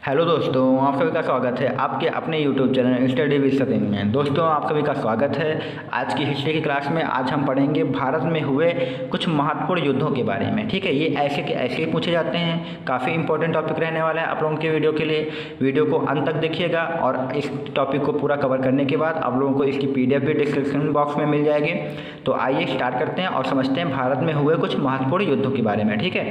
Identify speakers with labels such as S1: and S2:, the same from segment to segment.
S1: Hello दोस्तों, आप सभी का स्वागत है आपके अपने YouTube channel study with Satish में। दोस्तों, आप सभी का स्वागत है आज की हिस्ट्री की क्लास में। आज हम पढ़ेंगे भारत में हुए कुछ महत्वपूर्ण युद्धों के बारे में। ठीक है, ये ऐसे के ऐसे ही पूछे जाते हैं। काफ़ी इंपॉर्टेंट टॉपिक रहने वाला है आप लोगों के वीडियो के लिए। वीडियो को अंत तक देखिएगा और इस टॉपिक को पूरा कवर करने के बाद आप लोगों को इसकी PDF भी डिस्क्रिप्शन बॉक्स में मिल जाएगी। तो आइए स्टार्ट करते हैं और समझते हैं भारत में हुए कुछ महत्वपूर्ण युद्धों के बारे में। ठीक है,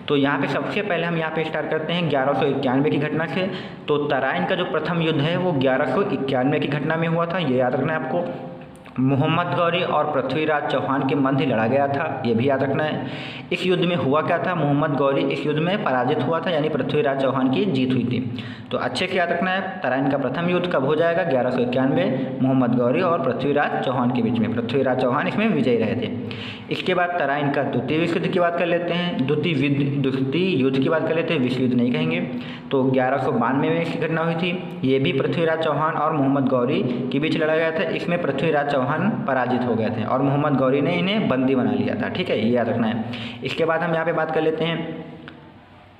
S1: तो यहाँ पे सबसे पहले हम यहाँ पे स्टार्ट करते हैं 1191 की घटना से। तो तराइन का जो प्रथम युद्ध है वो 1191 की घटना में हुआ था, ये याद रखना है आपको। मोहम्मद गौरी और पृथ्वीराज चौहान के मध्य लड़ा गया था, ये भी याद रखना है। इस युद्ध में हुआ क्या था, मोहम्मद गौरी इस युद्ध में पराजित हुआ था, यानी पृथ्वीराज चौहान की जीत हुई थी। तो अच्छे से याद रखना है, तराइन का प्रथम युद्ध कब हो जाएगा, 1191, मोहम्मद गौरी और पृथ्वीराज चौहान के बीच में। पृथ्वीराज चौहान इसमें विजयी रहे थे। इसके बाद तराइन का द्वितीय विश्व युद्ध की बात कर लेते हैं। द्वितीय युद्ध की बात कर लेते हैं, विश्व युद्ध नहीं कहेंगे। तो 1192 में इसकी घटना हुई थी। ये भी पृथ्वीराज चौहान और मोहम्मद गौरी के बीच लड़ा गया था। इसमें पृथ्वीराज चौहान पराजित हो गए थे और मोहम्मद गौरी ने इन्हें बंदी बना लिया था। ठीक है, ये याद रखना है। इसके बाद हम यहाँ पे बात कर लेते हैं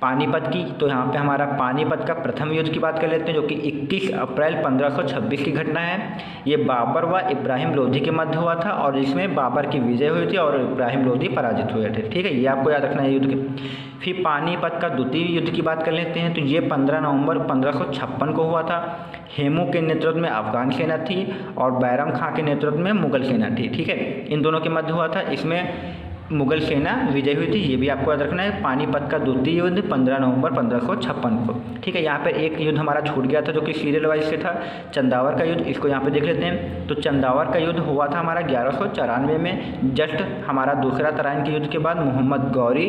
S1: पानीपत की। तो यहाँ पे हमारा पानीपत का प्रथम युद्ध की बात कर लेते हैं, जो कि 21 अप्रैल 1526 की घटना है। ये बाबर व इब्राहिम लोधी के मध्य हुआ था और इसमें बाबर की विजय हुई थी और इब्राहिम लोधी पराजित हुए थे। ठीक है, ये आपको याद रखना है युद्ध के। फिर पानीपत का द्वितीय युद्ध की बात कर लेते हैं। तो ये 15 नवंबर 1556 को हुआ था। हेमू के नेतृत्व में अफगान सेना थी और बैरम खां के नेतृत्व में मुगल सेना थी। ठीक है, इन दोनों के मध्य हुआ था। इसमें मुगल सेना विजय हुई थी, ये भी आपको याद रखना है। पानीपत का द्वितीय युद्ध 15 नवंबर 1556 को। ठीक है, यहाँ पर एक युद्ध हमारा छूट गया था जो कि सीरियल वाइज से था, चंदावर का युद्ध। इसको यहाँ पे देख लेते हैं। तो चंदावर का युद्ध हुआ था हमारा 1194 में, जस्ट हमारा दूसरा तराइन के युद्ध के बाद। मोहम्मद गौरी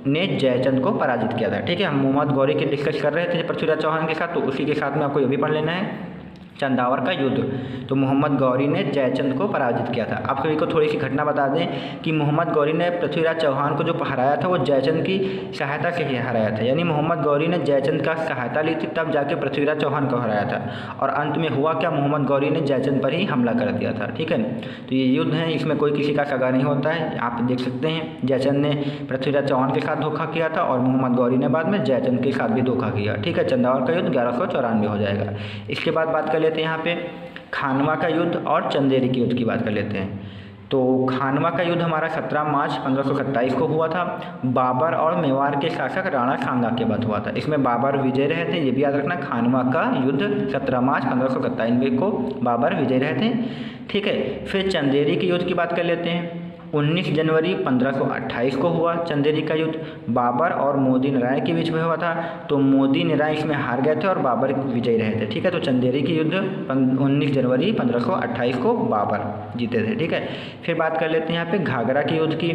S1: ने जयचंद को पराजित किया था। ठीक है, हम मोहम्मद गौरी के डिस्कस कर रहे थे पृथ्वीराज चौहान के साथ, तो उसी के साथ में आपको ये भी पढ़ लेना है चंदावर का युद्ध। तो मोहम्मद गौरी ने जयचंद को पराजित किया था। आप सभी को थोड़ी सी घटना बता दें कि मोहम्मद गौरी ने पृथ्वीराज चौहान को जो हराया था वो जयचंद की सहायता से ही हराया था, यानी मोहम्मद गौरी ने जयचंद का सहायता ली थी, तब जाके पृथ्वीराज चौहान को हराया था। और अंत में हुआ क्या, मोहम्मद गौरी ने जयचंद पर ही हमला कर दिया था। ठीक है, तो ये युद्ध है, इसमें कोई किसी का सगा नहीं होता है। आप देख सकते हैं जयचंद ने पृथ्वीराज चौहान के साथ धोखा किया था और मोहम्मद गौरी ने बाद में जयचंद के साथ भी धोखा किया। ठीक है, चंदावर का युद्ध 1194 हो जाएगा। इसके बाद बात कर लेते हैं यहाँ पे खानवा का युद्ध और चंदेरी के युद्ध की बात कर लेते हैं। तो खानवा का युद्ध हमारा 17 मार्च 1527 को हुआ था। बाबर और मेवाड़ के शासक राणा सांगा के बाद हुआ था। इसमें बाबर विजय रहे थे, ये भी याद रखना। खानवा का युद्ध 17 मार्च 1527 को बाबर विजय रहे थे। ठीक है, फिर चंदेरी के युद्ध की बात कर लेते हैं। 19 जनवरी 1528 को हुआ चंदेरी का युद्ध। बाबर और मोदी नारायण के बीच में हुआ था। तो मोदी नारायण इसमें हार गए थे और बाबर विजयी रहे थे। ठीक है, तो चंदेरी की युद्ध 19 जनवरी 1528 को बाबर जीते थे। ठीक है, फिर बात कर लेते हैं यहाँ पे घाघरा के युद्ध की।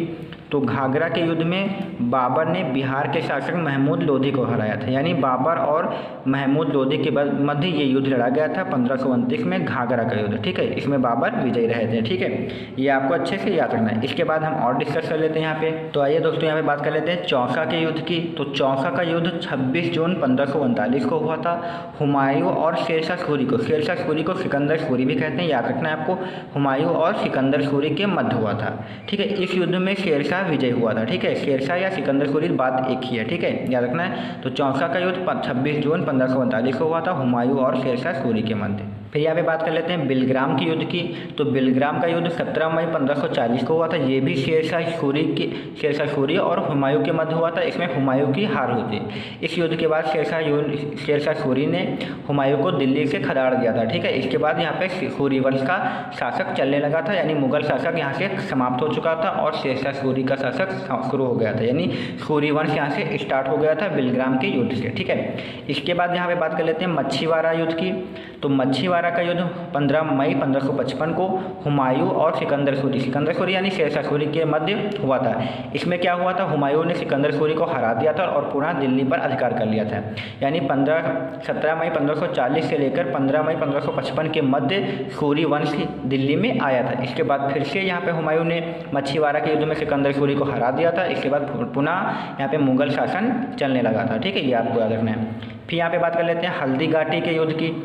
S1: तो घाघरा के युद्ध में बाबर ने बिहार के शासक महमूद लोधी को हराया था, यानी बाबर और महमूद लोधी के मध्य ये युद्ध लड़ा गया था 1529 में, घाघरा का युद्ध। ठीक है, इसमें बाबर विजयी रहे थे। ठीक है, ये आपको अच्छे से याद रखना है। इसके बाद हम और डिस्कस कर लेते हैं यहाँ पे। तो आइए दोस्तों, यहाँ पे बात कर लेते हैं चौसा के युद्ध की। तो चौसा का युद्ध 26 जून 1539 को हुआ था। हुमायूं और शेरशाह सूरी को, शेरशाह सूरी को सिकंदर सूरी भी कहते हैं, याद रखना है आपको। हुमायूं और सिकंदर सूरी के मध्य हुआ था। ठीक है, इस युद्ध में शेरशाह विजय हुआ था। ठीक है, शेरशाह या सिकंदर सूरी बात एक ही है। ठीक है, याद रखना है। तो चौसा का युद्ध 26 जून 1539 को हुआ था, हुमायूं और शेरशाह सूरी के मध्य। फिर यहाँ पे बात कर लेते हैं बिलग्राम के युद्ध की। तो बिलग्राम का युद्ध 17 मई 1540 को हुआ था। ये भी शेरशाह सूरी और हुमायूं के मध्य हुआ था। इसमें हुमायूं की हार हुई थी। इस युद्ध के बाद शेरशाह सूरी ने हुमायूं को दिल्ली से खदेड़ दिया था। ठीक है, इसके बाद यहाँ पे सूरी वंश का शासक चलने लगा था, यानी मुगल शासक यहाँ से समाप्त हो चुका था और शेरशाह सूरी का शासक शुरू हो गया था, यानी सूरी वंश यहाँ से स्टार्ट हो गया था बिलग्राम के युद्ध से। ठीक है, इसके बाद यहाँ पे बात कर लेते हैं मच्छीवाड़ा युद्ध की। तो मच्छीवाड़ा का युद्ध 15 मई 1555 को हुमायूं और सिकंदर सूरी यानी शेरशाह सूरी के मध्य हुआ था। इसमें क्या हुआ था, हुमायूं ने सिकंदर सूरी को हरा दिया था और पुनः दिल्ली पर अधिकार कर लिया था। यानी 17 मई 1540 से लेकर 15 मई 1555 के मध्य सूरी वंश दिल्ली में आया था। इसके बाद फिर से यहाँ पे हुमायूं ने मच्छीवाड़ा के युद्ध में सिकंदर सूरी को हरा दिया था। इसके बाद पुनः यहाँ पे मुगल शासन चलने लगा था। ठीक है, ये आपको याद रखना है। फिर यहाँ पे बात कर लेते हैं हल्दी घाटी के युद्ध की।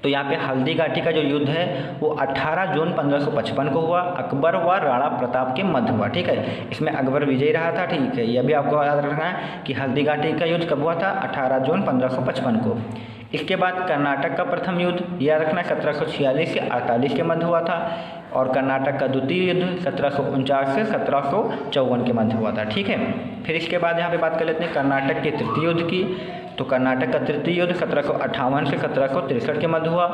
S1: तो यहाँ पे हल्दी घाटी का जो युद्ध है वो 18 जून 1555 को हुआ, अकबर व राणा प्रताप के मध्य हुआ। ठीक है, इसमें अकबर विजयी रहा था। ठीक है, यह भी आपको याद रखना है कि हल्दी घाटी का युद्ध कब हुआ था, 18 जून 1555 को। इसके बाद कर्नाटक का प्रथम युद्ध याद रखना 1746 से 48 के मध्य हुआ था, और कर्नाटक का द्वितीय युद्ध 1749 से 1754 के मध्य हुआ था। ठीक है, फिर इसके बाद यहाँ पे बात कर लेते हैं कर्नाटक के तृतीय युद्ध की। तो कर्नाटक का तृतीय युद्ध 1758 से 1763 के मध्य हुआ।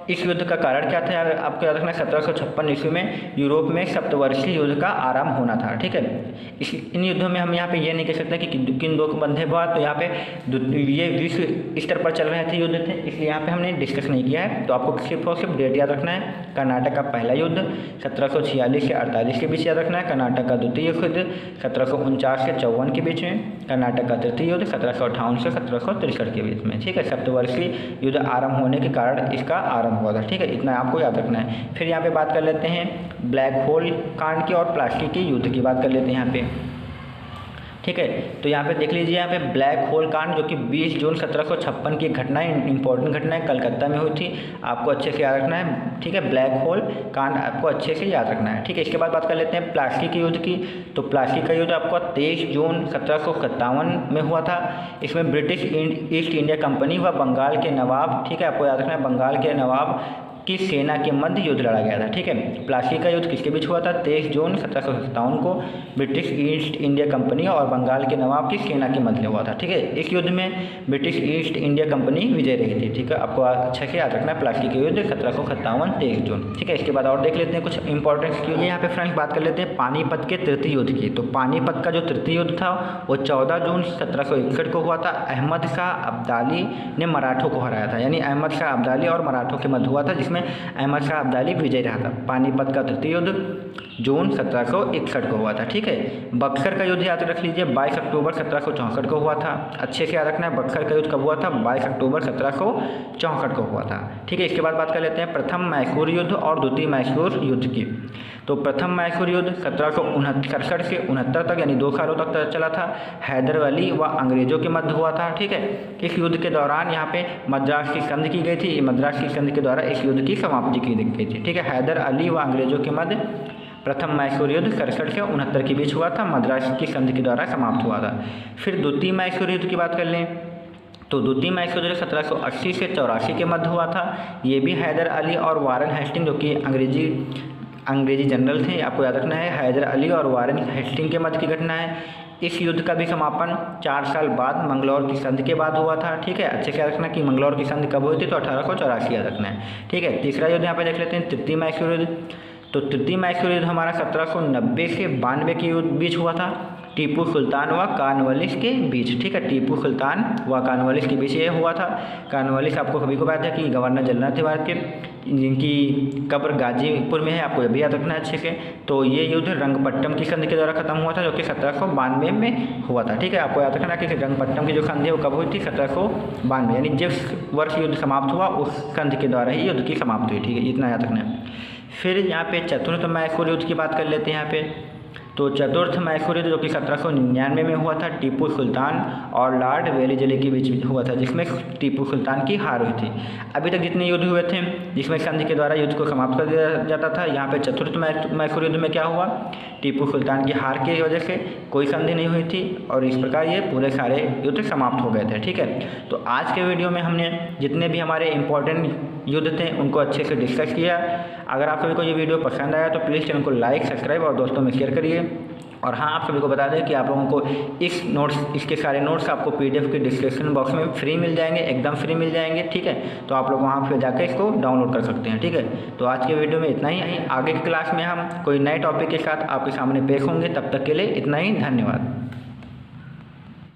S1: इस युद्ध का कारण क्या था यार, आपको याद रखना 1756 ईस्वी में यूरोप में सप्तवर्षीय युद्ध का आरंभ होना था। ठीक है, इन युद्धों में हम यहाँ पे ये नहीं कह सकते कि किन दो के मध्य हुआ, तो यहाँ पे ये विश्व स्तर पर चल रहे थे युद्ध थे, इसलिए यहाँ पे हमने डिस्कस नहीं किया है। तो आपको सिर्फ और सिर्फ डेट याद रखना है। कर्नाटक का पहला युद्ध 1746 से 48 के बीच याद रखना है। कर्नाटक का द्वितीय युद्ध 1749 से 54 के बीच में। कर्नाटक का तृतीय युद्ध 1758 से 1763 के बीच में। ठीक है, सप्तवर्षीय युद्ध आरंभ होने के कारण इसका आरंभ हुआ था। ठीक है, इतना आपको याद रखना है। फिर यहाँ पे बात कर लेते हैं ब्लैक होल कांड की और प्लास्टिक के युद्ध की बात कर लेते हैं यहाँ पे। ठीक है, तो यहाँ पे देख लीजिए, यहाँ पे ब्लैक होल कांड जो कि 20 जून 1756 की घटना है, इंपॉर्टेंट घटना है, कलकत्ता में हुई थी, आपको अच्छे से याद रखना है। ठीक है, ब्लैक होल कांड आपको अच्छे से याद रखना है। ठीक है, इसके बाद बात कर लेते हैं प्लासी के युद्ध की। तो प्लासी का युद्ध आपको 23 जून 1757 में हुआ था। इसमें ब्रिटिश ईस्ट इंडिया कंपनी व बंगाल के नवाब, ठीक है, आपको याद रखना है, बंगाल के नवाब की सेना के मध्य युद्ध लड़ा गया था। ठीक है, प्लासी का युद्ध किसके बीच हुआ था, 23 जून 1757 को ब्रिटिश ईस्ट इंडिया कंपनी और बंगाल के नवाब की सेना के मध्य हुआ था। ठीक है, इस युद्ध में ब्रिटिश ईस्ट इंडिया कंपनी विजय रही थी। ठीक है, आपको अच्छे से याद रखना है प्लासी के युद्ध 1757 23 जून। ठीक है, इसके बाद और देख लेते हैं कुछ इंपॉर्टेंट क्यों यहाँ पे फ्रेंड्स बात कर लेते हैं पानीपत के तृतीय युद्ध की। तो पानीपत का जो तृतीय युद्ध था वो 14 जून 1761 को हुआ था। अहमद शाह अब्दाली ने मराठों को हराया था, यानी अहमद शाह अब्दाली और मराठों के मध्य हुआ था, जिसमें अहमद शाह अब्दाली विजय रहा था। पानीपत का तृतीय युद्ध जून 1761 को हुआ था। ठीक है, बक्सर का युद्ध याद रख लीजिए 22 अक्टूबर 1764 को हुआ था। अच्छे से याद रखना है, बक्सर का युद्ध कब हुआ था, 22 अक्टूबर 1764 को हुआ था। ठीक है, इसके बाद बात कर लेते हैं प्रथम मैसूर युद्ध और द्वितीय मैसूर युद्ध की। तो प्रथम मैसूर युद्ध 1767 से 69 तक, यानी 2 सालों तक चला था। हैदर अली व अंग्रेजों के मध्य हुआ था। ठीक है, इस युद्ध के दौरान यहाँ पे मद्रास की संधि की गई थी। मद्रास की संधि के द्वारा इस युद्ध की समाप्ति की गई थी। ठीक है, हैदर अली व अंग्रेजों के मध्य प्रथम मैसूर युद्ध 67 से 69 के बीच हुआ था, मद्रास की संधि के द्वारा समाप्त हुआ था। फिर द्वितीय मैसूर युद्ध की बात कर लें तो द्वितीय मैसूर युद्ध 1780 से 84 के मध्य हुआ था। ये भी हैदर अली और वारन हेस्टिंग जो कि अंग्रेजी जनरल थे, आपको याद रखना है, हैदर अली और वारन हेस्टिंग के मध्य की घटना है। इस युद्ध का भी समापन 4 साल बाद मंगलौर की संधि के बाद हुआ था। ठीक है, अच्छे से याद रखना कि मंगलौर की संधि कब हुई थी, तो 1884 याद रखना है। ठीक है, तीसरा युद्ध यहाँ पे देख लेते हैं तृतीय मैसूर युद्ध। तो तृतीय मैसूर युद्ध हमारा 1790 से 92 के बीच हुआ था, टीपू सुल्तान व कॉर्नवालिस के बीच। ठीक है, टीपू सुल्तान व कॉर्नवालिस के बीच ये हुआ था। कॉर्नवालिस आपको सभी को पता है कि गवर्नर जनरल थे भारत के, जिनकी कब्र गाजीपुर में है, आपको यह भी याद रखना है अच्छे से। तो ये युद्ध रंगपट्टम की संधि के द्वारा खत्म हुआ था, जो कि 1792 में हुआ था। ठीक है, आपको याद रखना कि रंगपट्टम की जो संधि है वो कब हुई थी, 1792, यानी जिस वर्ष युद्ध समाप्त हुआ उस संधि के द्वारा ही युद्ध की समाप्ति हुई। ठीक है, इतना याद रखना है। फिर यहाँ पे चतुर्थ मैसूर युद्ध की बात कर लेते हैं यहाँ पे। तो चतुर्थ मैसूर युद्ध जो कि 1799 में हुआ था, टीपू सुल्तान और लॉर्ड वेलेस्ली के बीच हुआ था, जिसमें टीपू सुल्तान की हार हुई थी। अभी तक जितने युद्ध हुए थे जिसमें संधि के द्वारा युद्ध को समाप्त कर दिया जाता था, यहाँ पे चतुर्थ मैसूर युद्ध में क्या हुआ, टीपू सुल्तान की हार की वजह से कोई संधि नहीं हुई थी और इस प्रकार ये पूरे सारे युद्ध समाप्त हो गए थे। ठीक है, तो आज के वीडियो में हमने जितने भी हमारे इंपॉर्टेंट युद्ध थे उनको अच्छे से डिस्कस किया। अगर आप सभी को ये वीडियो पसंद आया तो प्लीज़ चैनल को लाइक, सब्सक्राइब और दोस्तों में शेयर करिए। और हाँ, आप सभी को बता दें कि आप लोगों को इसके सारे नोट्स आपको PDF के डिस्क्रिप्शन बॉक्स में फ्री मिल जाएंगे, एकदम फ्री मिल जाएंगे। ठीक है, तो आप लोग वहाँ पे जाकर इसको डाउनलोड कर सकते हैं। ठीक है, तो आज के वीडियो में इतना ही। आगे की क्लास में हम कोई नए टॉपिक के साथ आपके सामने पेश होंगे, तब तक के लिए इतना ही। धन्यवाद।